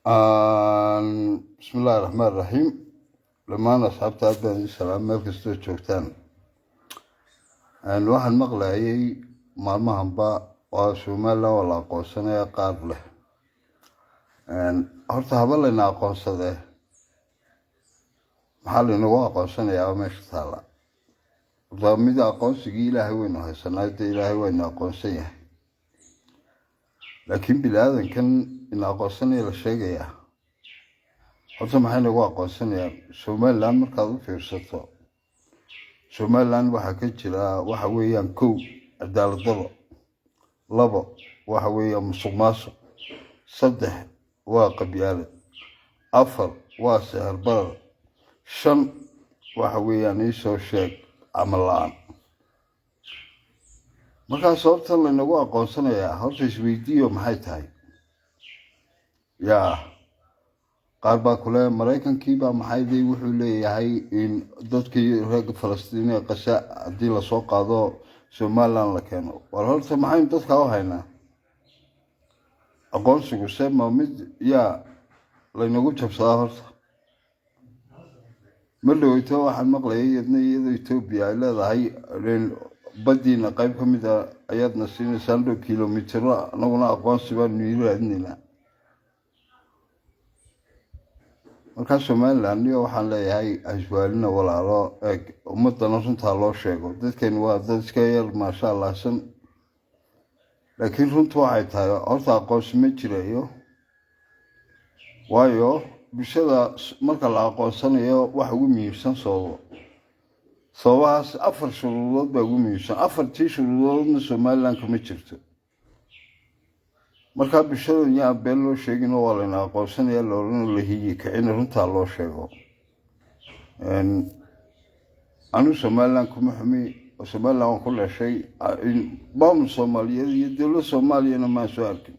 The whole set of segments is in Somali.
بسم الله الرحمن الرحيم. لما أنا أصحاب تعبان السلام ملك استوى شوكتان الواحد مقلعي مالمهم با وشمالا ولا قوسنا قاد له هرت هبل لنا قوسده محل إنه قوسنا يا مش ثلا ضميد قوسي إلهي وإنه سنة إلهي وإنه قوسيه لكن بلاد كان إنه قوسنا إلى شيء يا horta maxay nagu aqoonsanayaan Somaliland markaad u fiirsato Somaliland waxa ka jira waxa weeyaan kow cadaalad darro labo waxa weeyaan musuqmaasuq saddex waa qabyaalad afar waa sahar barar shan waxa weeyaan isoo sheeg amal la'aan markaas horta la nagu aqoonsanayaa horta isweydiiyo maxay tahay yaa qaar baa kule Mareykankii baa maxay wuxuu leeyahay in dadkii reer Falastiin ee qasha hadii la soo qaado Somaliland la keeno war horta maxay dadka u haynaa aqoonsigu sema mid yaa la inagu jabsadaa horta madowto waxaan maqlayay iyadoo Ethiopia ay leedahay badiina qayb ka mid ah ayadna siinaysan 2 kiiloomitir anaguna aqoonsi baan niiraadnina marka Somaliland waxaan leeyahay aswaalina walaalo eeg ummadana runta loo sheego dadkeen waa dad iska yar ma sha Allah san laakiin runtu waxay tahay horta aqoonsi ma jirayo waayo bulshada marka la aqoonsanayo wax ugu muhiimsan sababahaas afar shuruudood baa ugu muhiimsan afartii shuruudoodna Somaliland kuma jirto marka bulshada yaa been loo sheegin oo la aqoonsanaya la hiyi ka in runta loo sheego anu Somaliland kuma xumi Somaliland ku leeshay in bam Soomaaliyeed iyo dawladda Soomaaliyeedna ma soo arkin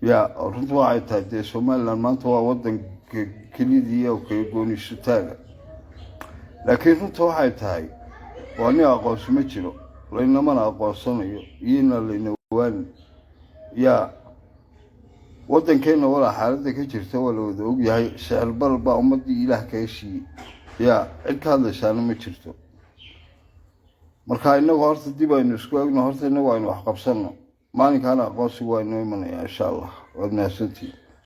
yaa runtu waxay tahay Somaliland maanta waa wadan kaliya oo ka goonisu taaga laakiin runtu waxay tahay waa in aqoonsi ma jiro laynama aqoonsanayo iyana laynawaan يا ودن كينا ولا حالة كجرت ولا ذوق يا سعر بربا أمدي إله كيشي يا إنت هذا شان ما جرتو مركا إنه غارت ديبا إنه سكوا إنه غارت إنه وين وحقب سنة ما نكان أقاس وين من إن شاء الله ودنا سنتي